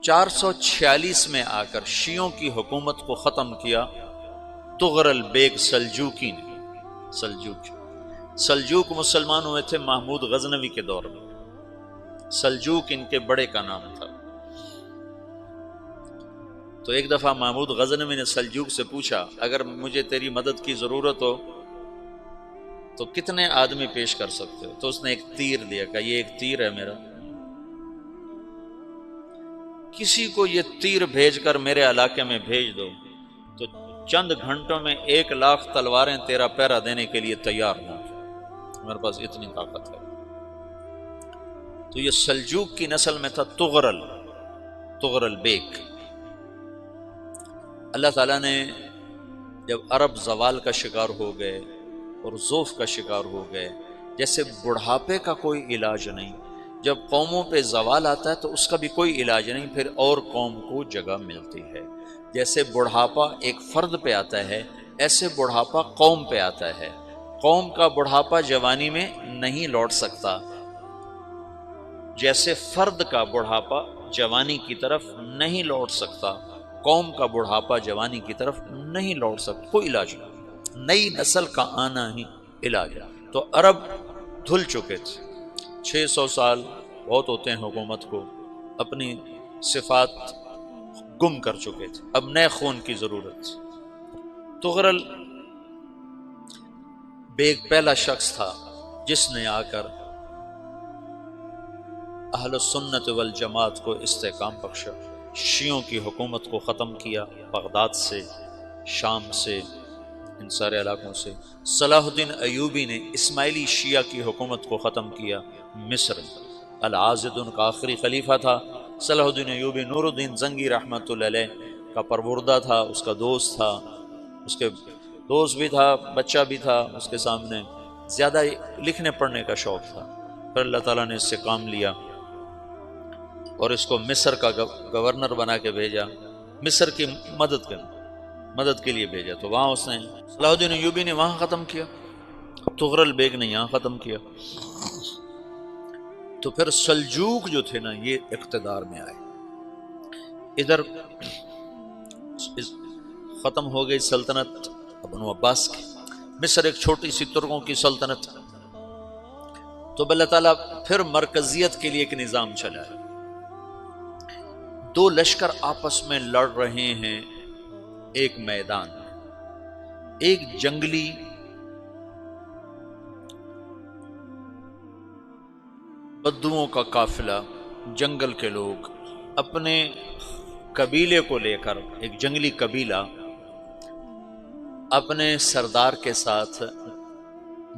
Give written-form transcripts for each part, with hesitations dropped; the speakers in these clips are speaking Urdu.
446 میں آ کر شیعوں کی حکومت کو ختم کیا تغرل بیگ سلجوکی نے۔ سلجوک مسلمان ہوئے تھے محمود غزنوی کے دور میں، سلجوک ان کے بڑے کا نام تھا۔ تو ایک دفعہ محمود غزنوی نے سلجوک سے پوچھا اگر مجھے تیری مدد کی ضرورت ہو تو کتنے آدمی پیش کر سکتے ہو؟ تو اس نے ایک تیر دیا، کہا یہ ایک تیر ہے میرا، کسی کو یہ تیر بھیج کر میرے علاقے میں بھیج دو تو چند گھنٹوں میں 1,00,000 تلواریں تیرا پہرا دینے کے لیے تیار ہوں، میرے پاس اتنی طاقت ہے۔ تو یہ سلجوک کی نسل میں تھا تغرل بیگ۔ اللہ تعالیٰ نے جب عرب زوال کا شکار ہو گئے اور ضعف کا شکار ہو گئے، جیسے بڑھاپے کا کوئی علاج نہیں، جب قوموں پہ زوال آتا ہے تو اس کا بھی کوئی علاج نہیں، پھر اور قوم کو جگہ ملتی ہے۔ جیسے بڑھاپا ایک فرد پہ آتا ہے، ایسے بڑھاپا قوم پہ آتا ہے۔ قوم کا بڑھاپا جوانی میں نہیں لوٹ سکتا، جیسے فرد کا بڑھاپا جوانی کی طرف نہیں لوٹ سکتا، قوم کا بڑھاپا جوانی کی طرف نہیں لوٹ سکتا، کوئی علاج نہیں، نئی نسل کا آنا ہی علاج ہے۔ تو عرب دھل چکے تھے، 600 سال بہت ہوتے ہیں حکومت کو، اپنی صفات گم کر چکے تھے، اب نئے خون کی ضرورت تھی۔ تغرل بیگ پہلا شخص تھا جس نے آ کر اہل سنت والجماعت کو استحکام بخشا، شیعوں کی حکومت کو ختم کیا، بغداد سے، شام سے، ان سارے علاقوں سے۔ صلاح الدین ایوبی نے اسماعیلی شیعہ کی حکومت کو ختم کیا، مصر۔ العاضد ان کا آخری خلیفہ تھا۔ صلاح الدین ایوبی نور الدین زنگی رحمۃ اللہ علیہ کا پروردہ تھا، اس کا دوست تھا، اس کے دوست بھی تھا، بچہ بھی تھا اس کے سامنے، زیادہ لکھنے پڑھنے کا شوق تھا۔ پھر اللہ تعالیٰ نے اس سے کام لیا اور اس کو مصر کا گورنر بنا کے بھیجا، مصر کی مدد کے لیے بھیجا۔ تو وہاں اس نے صلاح الدین ایوبی نے وہاں ختم کیا، تغرل بیگ نے یہاں ختم کیا۔ تو پھر سلجوک جو تھے نا یہ اقتدار میں آئے، ادھر ختم ہو گئی سلطنت بنو عباس کی، مصر ایک چھوٹی سی ترکوں کی سلطنت۔ تو اللہ تعالیٰ پھر مرکزیت کے لیے ایک نظام چلایا، دو لشکر آپس میں لڑ رہے ہیں ایک میدان میں، ایک جنگلی بدوؤں کا قافلہ، جنگل کے لوگ اپنے قبیلے کو لے کر، ایک جنگلی قبیلہ اپنے سردار کے ساتھ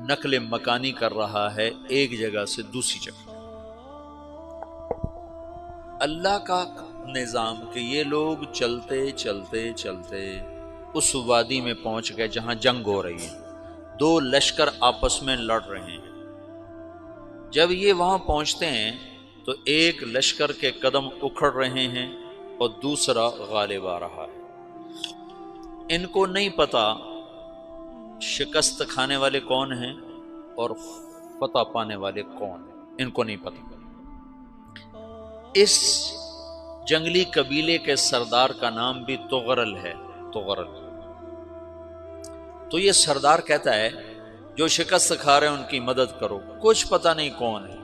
نقل مکانی کر رہا ہے ایک جگہ سے دوسری جگہ۔ اللہ کا نظام کہ یہ لوگ چلتے چلتے چلتے اس وادی میں پہنچ گئے جہاں جنگ ہو رہی ہے، دو لشکر آپس میں لڑ رہے ہیں۔ جب یہ وہاں پہنچتے ہیں تو ایک لشکر کے قدم اکھڑ رہے ہیں اور دوسرا غالب آ رہا ہے۔ ان کو نہیں پتا شکست کھانے والے کون ہیں اور فتح پانے والے کون ہیں، ان کو نہیں پتا۔ اس جنگلی قبیلے کے سردار کا نام بھی تغرل ہے، تغرل۔ تو یہ سردار کہتا ہے جو شکست کھا رہے ہیں ان کی مدد کرو، کچھ پتہ نہیں کون ہے،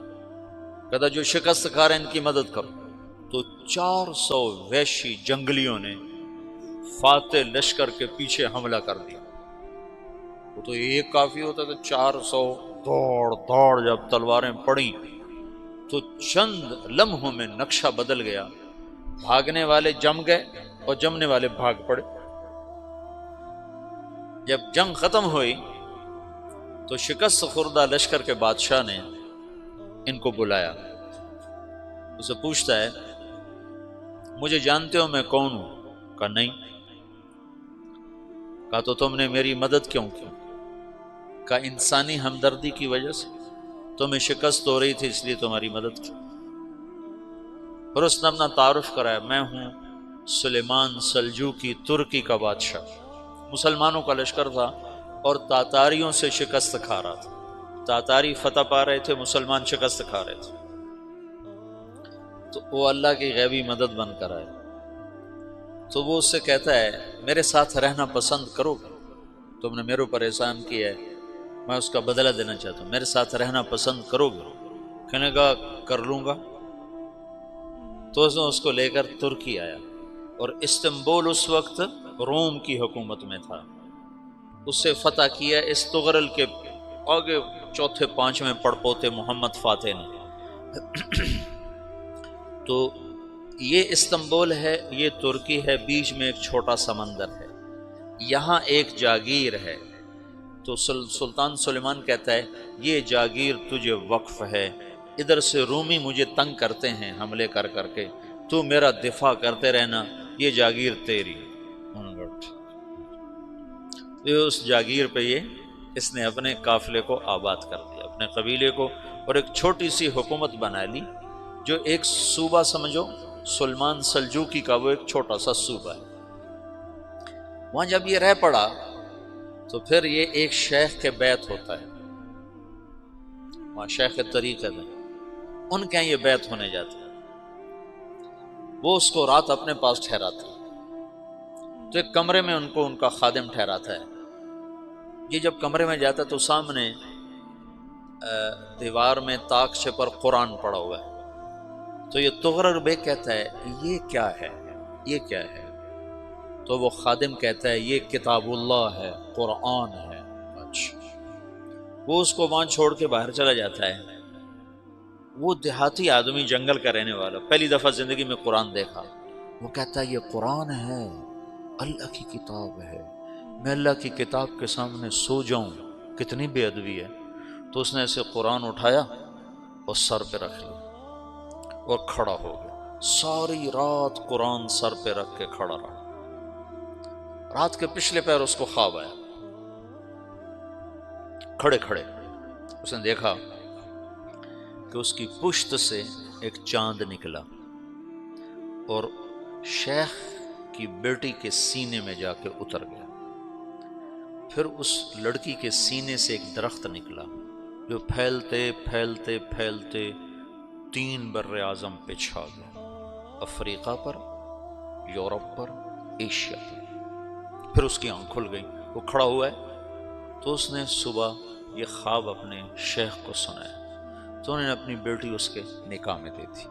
کہتا جو شکست کھا رہے ہیں ان کی مدد کرو۔ تو 400 وحشی جنگلیوں نے فاتح لشکر کے پیچھے حملہ کر دیا۔ وہ تو ایک کافی ہوتا تھا، 400 دوڑ جب تلواریں پڑیں تو چند لمحوں میں نقشہ بدل گیا، بھاگنے والے جم گئے اور جمنے والے بھاگ پڑے۔ جب جنگ ختم ہوئی تو شکست خوردہ لشکر کے بادشاہ نے ان کو بلایا، اسے پوچھتا ہے مجھے جانتے ہو میں کون ہوں؟ کہا نہیں۔ کہا تو تم نے میری مدد کیوں کی؟ کہا انسانی ہمدردی کی وجہ سے، تمہیں شکست ہو رہی تھی اس لیے تمہاری مدد کی۔ پھر اس نے اپنا تعارف کرایا، میں ہوں سلیمان سلجوکی، ترکی کا بادشاہ۔ مسلمانوں کا لشکر تھا اور تاتاریوں سے شکست کھا رہا تھا، تاتاری فتح پا رہے تھے، مسلمان شکست کھا رہے تھے۔ تو وہ اللہ کی غیبی مدد بن کر آئے، تو وہ اس سے کہتا ہے میرے ساتھ رہنا پسند کرو گے؟ تم نے میرے اوپر احسان کیا ہے، میں اس کا بدلہ دینا چاہتا ہوں، میرے ساتھ رہنا پسند کرو گے؟ کہنے کا کر لوں گا۔ تو اس کو لے کر ترکی آیا، اور استنبول اس وقت روم کی حکومت میں تھا، اس سے فتح کیا اس تغرل کے آگے چوتھے پانچویں پڑپوتے محمد فاتح نے۔ تو یہ استنبول ہے، یہ ترکی ہے، بیچ میں ایک چھوٹا سمندر ہے، یہاں ایک جاگیر ہے۔ تو سلطان سلیمان کہتا ہے یہ جاگیر تجھے وقف ہے، ادھر سے رومی مجھے تنگ کرتے ہیں حملے کر کر کے، تو میرا دفاع کرتے رہنا، یہ جاگیر تیری۔ اس جاگیر پہ اس نے اپنے قافلے کو آباد کر دیا، اپنے قبیلے کو، اور ایک چھوٹی سی حکومت بنا لی، جو ایک صوبہ سمجھو سلمان سلجوقی کا، وہ ایک چھوٹا سا صوبہ ہے۔ وہاں جب یہ رہ پڑا تو پھر یہ ایک شیخ کے بیت ہوتا ہے، وہاں شیخ طریقت ہے، ان کے یہ بیت ہونے جاتا ہے، وہ اس کو رات اپنے پاس ٹھہراتا ہے، تو ایک کمرے میں ان کو ان کا خادم ٹھہراتا ہے۔ یہ جب کمرے میں جاتا ہے تو سامنے دیوار میں تاکچے پر قرآن پڑا ہوا ہے، تو یہ تغرل بیگ کہتا ہے یہ کیا ہے، یہ کیا ہے؟ تو وہ خادم کہتا ہے یہ کتاب اللہ ہے، قرآن ہے۔ اچھا، وہ اس کو وہاں چھوڑ کے باہر چلا جاتا ہے۔ وہ دیہاتی آدمی، جنگل کا رہنے والا، پہلی دفعہ زندگی میں قرآن دیکھا، وہ کہتا ہے یہ قرآن ہے، اللہ کی کتاب ہے، میں اللہ کی کتاب کے سامنے سو جاؤں، کتنی بے ادبی ہے۔ تو اس نے ایسے قرآن اٹھایا اور سر پہ رکھ لیا اور کھڑا ہو گیا، ساری رات قرآن سر پہ رکھ کے کھڑا رہا۔ رات کے پچھلے پہر اس کو خواب آیا، کھڑے کھڑے اس نے دیکھا کہ اس کی پشت سے ایک چاند نکلا اور شیخ کی بیٹی کے سینے میں جا کے اتر گیا۔ پھر اس لڑکی کے سینے سے ایک درخت نکلا جو پھیلتے پھیلتے پھیلتے 3 بر اعظم پہ چھا گیا، افریقہ پر، یورپ پر، ایشیا پر۔ پھر اس کی آنکھ کھل گئی، وہ کھڑا ہوا ہے، تو اس نے صبح یہ خواب اپنے شیخ کو سنایا، تو انہوں نے اپنی بیٹی اس کے نکاح میں دے دی۔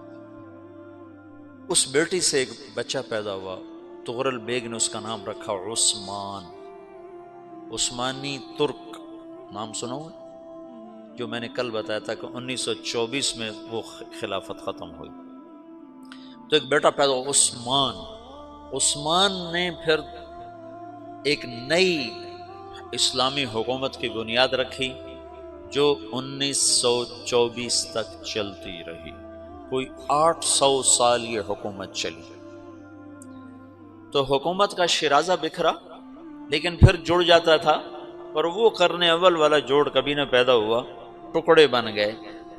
اس بیٹی سے ایک بچہ پیدا ہوا، تغرل بیگ نے اس کا نام رکھا عثمان، عثمانی ترک نام سنا ہوا، جو میں نے کل بتایا تھا کہ 1924 میں وہ خلافت ختم ہوئی۔ تو ایک بیٹا پیدا ہوا عثمان۔ عثمان نے پھر ایک نئی اسلامی حکومت کی بنیاد رکھی جو 1924 تک چلتی رہی، کوئی 800 سال یہ حکومت چلی۔ تو حکومت کا شیرازہ بکھرا لیکن پھر جڑ جاتا تھا، پر وہ قرن اول والا جوڑ کبھی نہ پیدا ہوا، ٹکڑے بن گئے۔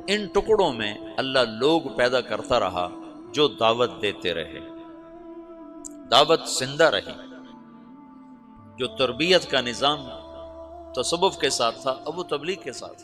ان ٹکڑوں میں اللہ لوگ پیدا کرتا رہا جو دعوت دیتے رہے، دعوت زندہ رہی۔ جو تربیت کا نظام تصوف کے ساتھ تھا اب وہ تبلیغ کے ساتھ۔